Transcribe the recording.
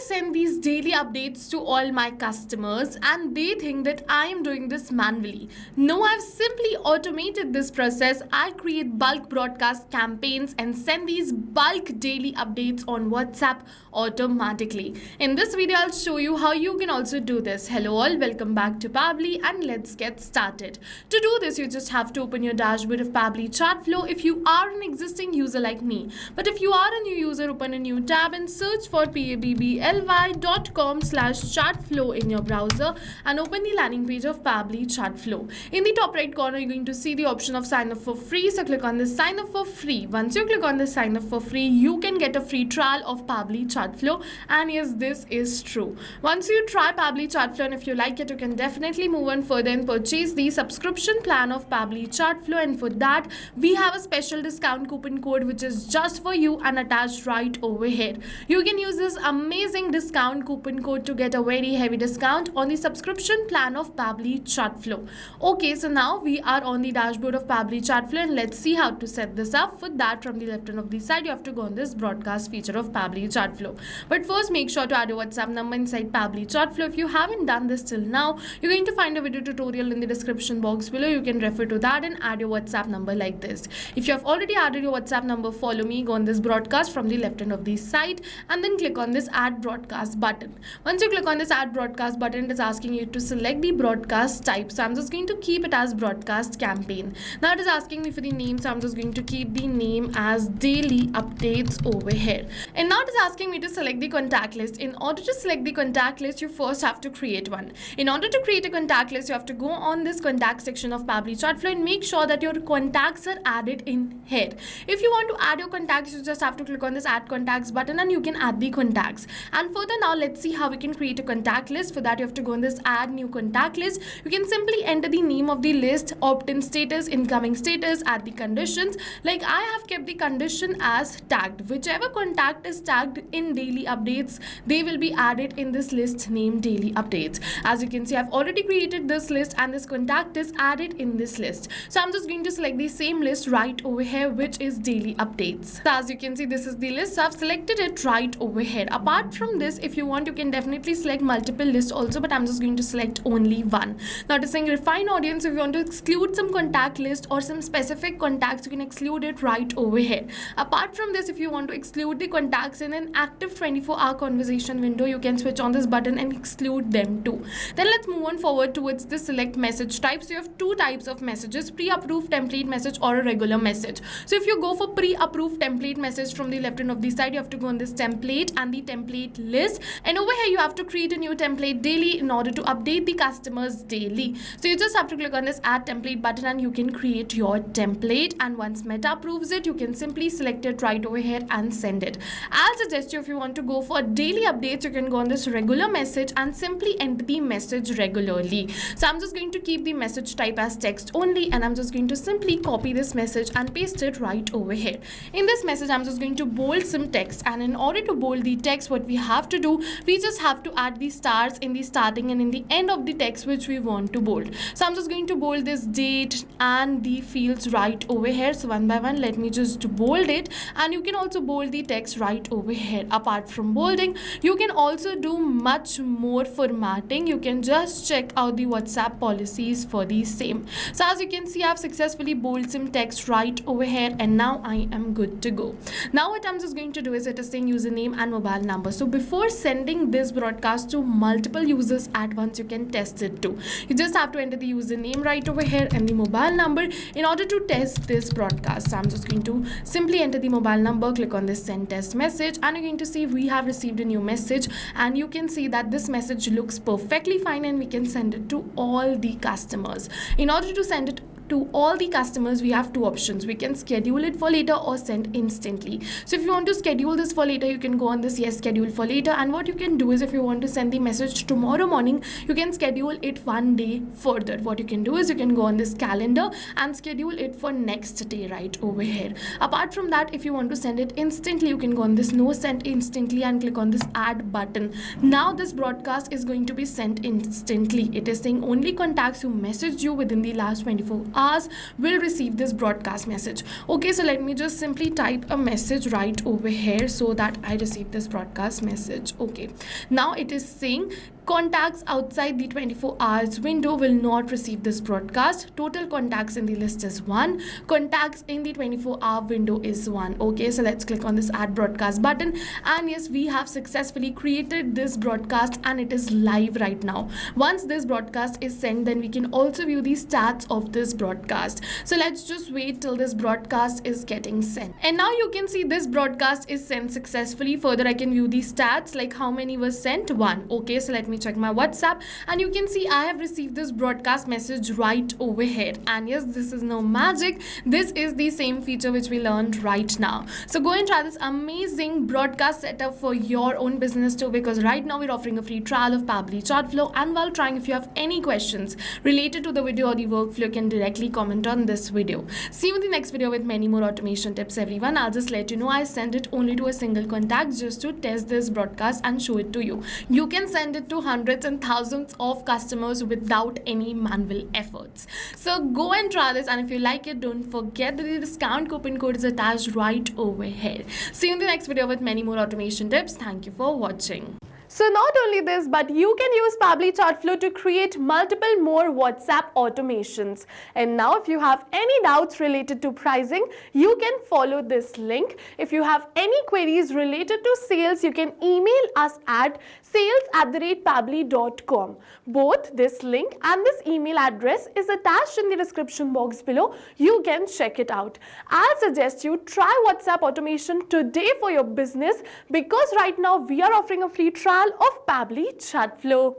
send these daily updates to all my customers and they think that I am doing this manually. No, I've simply automated this process. I create bulk broadcast campaigns and send these bulk daily updates on WhatsApp automatically. In this video, I'll show you how you can also do this. Hello all, welcome back to Pabbly and let's get started. To do this, you just have to open your dashboard of Pabbly Chatflow if you are an existing user like me. But if you are a new user, open a new tab and search for pabbly.com/chatflow in your browser and open the landing page of Pabbly Chatflow. In the top right corner, you're going to see the option of sign up for free. So click on this sign up for free. Once you click on this sign up for free, you can get a free trial of Pabbly Chatflow. And yes, this is true. Once you try Pabbly Chatflow and if you like it, you can definitely move on further and purchase the subscription plan of Pabbly Chatflow. And for that, we have a special discount coupon code which is just for you and attached right over here. You can use this amazing discount coupon code to get a very heavy discount on the subscription plan of Pabbly Chatflow. Okay, so now we are on the dashboard of Pabbly Chatflow and let's see how to set this up. For that, from the left hand of the side, you have to go on this broadcast feature of Pabbly Chatflow. But first, make sure to add your WhatsApp number inside Pabbly Chatflow. If you haven't done this till now, you're going to find a video tutorial in the description box below. You can refer to that and add your WhatsApp number like this. If you have already added your WhatsApp number, follow me, go on this broadcast from the left hand of the side and then click on this add broadcast button. Once you click on this add broadcast button, it is asking you to select the broadcast type. So I'm just going to keep it as broadcast campaign. Now it is asking me for the name, so I'm just going to keep the name as daily updates over here. And now it is asking me to select the contact list. In order to select the contact list, you first have to create one. In order to create a contact list, you have to go on this contact section of Pabbly Chatflow and make sure that your contacts are added in here. If you want to add your contacts, you just have to click on this add contacts button and you can add the contacts. And further, now let's see how we can create a contact list. For that, you have to go on this add new contact list. You can simply enter the name of the list, opt-in status, incoming status, add the conditions. Like I have kept the condition as tagged. Whichever contact is tagged in daily updates, they will be added in this list named daily updates. As you can see, I've already created this list and this contact is added in this list. So I'm just going to select the same list right over here, which is daily updates. So as you can see, this is the list. So I've selected it right over here. Apart from this, if you want, you can definitely select multiple lists also, but I'm just going to select only one. Now it is saying refine audience. If you want to exclude some contact list or some specific contacts, you can exclude it right over here. Apart from this, if you want to exclude the contacts in an active 24-hour conversation window, you can switch on this button and exclude them too. Then let's move on forward towards the select message type. So you have two types of messages, pre-approved template message or a regular message. So if you go for pre-approved template message, from the left hand of the side, you have to go on this template and the template list. And over here, you have to create a new template daily in order to update the customers daily. So you just have to click on this add template button and you can create your template. And once Meta approves it, you can simply select it right over here and send it. I'll suggest you, if you want to go for daily updates, you can go on this regular message and simply enter the message regularly. So I'm just going to keep the message type as text only and I'm just going to simply copy this message and paste it right over here. In this message, I'm just going to bold some text, and in order to bold the text, what we have to do, we just have to add the stars in the starting and in the end of the text which we want to bold. So I'm just going to bold this date and the fields right over here. So one by one, let me just bold it, and you can also bold the text right over here. Apart from bolding, you can also do much more formatting. You can just check out the WhatsApp policies for the same. So as you can see, I've successfully bolded some text right over here and now I am good to go. Now what I'm just going to do is, it is saying username and mobile number. So before sending this broadcast to multiple users at once, you can test it too. You just have to enter the username right over here and the mobile number in order to test this broadcast. So I'm just going to simply enter the mobile number, click on this send test message, and you're going to see we have received a new message, and you can see that this message looks perfectly fine and we can send it to all the customers. In order to send it to all the customers, we have two options. We can schedule it for later or send instantly. So if you want to schedule this for later, you can go on this yes schedule for later, and what you can do is, if you want to send the message tomorrow morning, you can schedule it one day further. What you can do is, you can go on this calendar and schedule it for next day right over here. Apart from that, if you want to send it instantly, you can go on this no send instantly and click on this add button. Now this broadcast is going to be sent instantly. It is saying only contacts who messaged you within the last 24 hours hours will receive this broadcast message. Okay, so let me just simply type a message right over here so that I receive this broadcast message. Okay, now it is saying contacts outside the 24 hours window will not receive this broadcast. Total contacts in the list is 1. Contacts in the 24-hour window is 1. Okay, so let's click on this add broadcast button, and yes, we have successfully created this broadcast and it is live right now. Once this broadcast is sent, then we can also view the stats of this broadcast. So let's just wait till this broadcast is getting sent, and now you can see this broadcast is sent successfully. Further, I can view the stats like how many was sent. 1. Okay, so let me check my WhatsApp, and you can see I have received this broadcast message right over here. And yes, this is no magic, this is the same feature which we learned right now. So go and try this amazing broadcast setup for your own business too, because right now we're offering a free trial of Pabbly Chatflow. And while trying, if you have any questions related to the video or the workflow, you can directly comment on this video. See you in the next video with many more automation tips, everyone. I'll just let you know I send it only to a single contact just to test this broadcast and show it to you. You can send it to hundreds and thousands of customers without any manual efforts. So go and try this, and if you like it, don't forget that the discount coupon code is attached right over here. See you in the next video with many more automation tips. Thank you for watching. So not only this, but you can use Pabbly Chatflow to create multiple more WhatsApp automations. And now if you have any doubts related to pricing, you can follow this link. If you have any queries related to sales, you can email us at sales@pabbly.com. Both this link and this email address is attached in the description box below. You can check it out. I'll suggest you try WhatsApp automation today for your business, because right now we are offering a free trial of Pabbly Chatflow.